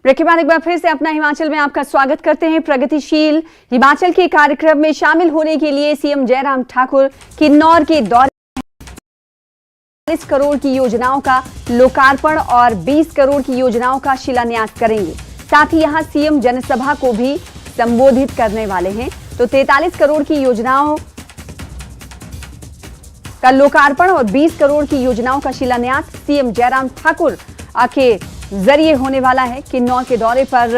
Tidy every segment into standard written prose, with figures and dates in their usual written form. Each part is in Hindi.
ब्रेक के बाद एक बार फिर से अपना हिमाचल में आपका स्वागत करते हैं। प्रगतिशील हिमाचल के कार्यक्रम में शामिल होने के लिए सीएम जयराम ठाकुर किन्नौर के दौरे 40 करोड़ की योजनाओं का लोकार्पण और 20 करोड़ की योजनाओं का शिलान्यास करेंगे। साथ ही यहां सीएम जनसभा को भी संबोधित करने वाले हैं। तो 43 करोड़ की योजनाओं का लोकार्पण और 20 करोड़ की योजनाओं का शिलान्यास सीएम जयराम ठाकुर के जरिए होने वाला है। किन्नौर के दौरे पर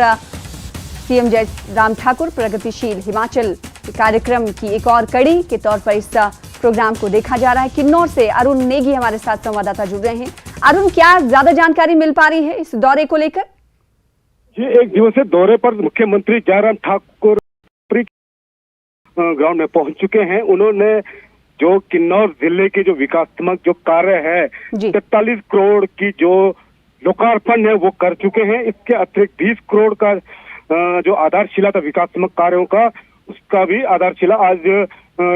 सीएम जयराम ठाकुर प्रगतिशील हिमाचल कार्यक्रम की एक और कड़ी के तौर पर इस प्रोग्राम को देखा जा रहा है। किन्नौर से अरुण नेगी हमारे साथ संवाददाता जुड़ रहे हैं। अरुण, क्या ज्यादा जानकारी मिल पा रही है इस दौरे को लेकर? जी, एक दिवसीय दौरे पर मुख्यमंत्री जयराम ठाकुर ग्राउंड में पहुंच चुके हैं। उन्होंने जो किन्नौर जिले के जो विकासात्मक जो कार्य है 43 करोड़ की जो लोकार्पण है वो कर चुके हैं। इसके अतिरिक्त 20 करोड़ का जो आधारशिला था विकासात्मक कार्यों का, उसका भी आधारशिला आज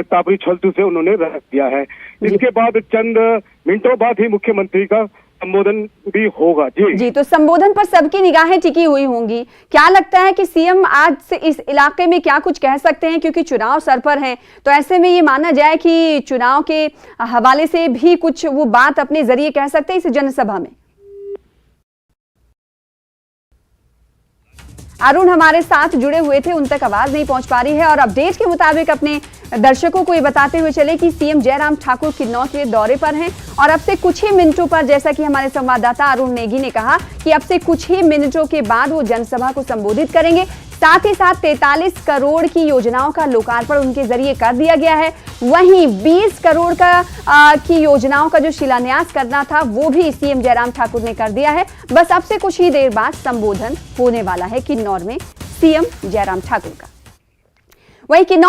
टापरी छलतू से उन्होंने रख दिया है। इसके बाद चंद मिनटों बाद ही मुख्यमंत्री का संबोधन भी होगा। जी, तो संबोधन पर सबकी निगाहें टिकी हुई होंगी। क्या लगता है कि सीएम आज से इस इलाके में क्या कुछ कह सकते हैं, क्योंकि चुनाव सर पर हैं, तो ऐसे में ये माना जाए कि चुनाव के हवाले से भी कुछ वो बात अपने जरिए कह सकते हैं इस जनसभा में? अरुण हमारे साथ जुड़े हुए थे, उन तक आवाज नहीं पहुंच पा रही है। और अपडेट के मुताबिक अपने दर्शकों को ये बताते हुए चले कि सीएम जयराम ठाकुर किन्नौर के दौरे पर हैं और अब से कुछ ही मिनटों पर, जैसा कि हमारे संवाददाता अरुण नेगी ने कहा, कि अब से कुछ ही मिनटों के बाद वो जनसभा को संबोधित करेंगे। साथ ही साथ 43 करोड़ की योजनाओं का लोकार्पण उनके जरिए कर दिया गया है। वहीं 20 करोड़ की योजनाओं का जो शिलान्यास करना था वो भी सीएम जयराम ठाकुर ने कर दिया है। बस अब से कुछ ही देर बाद संबोधन होने वाला है किन्नौर में सीएम जयराम ठाकुर का। वहीं किन्नौर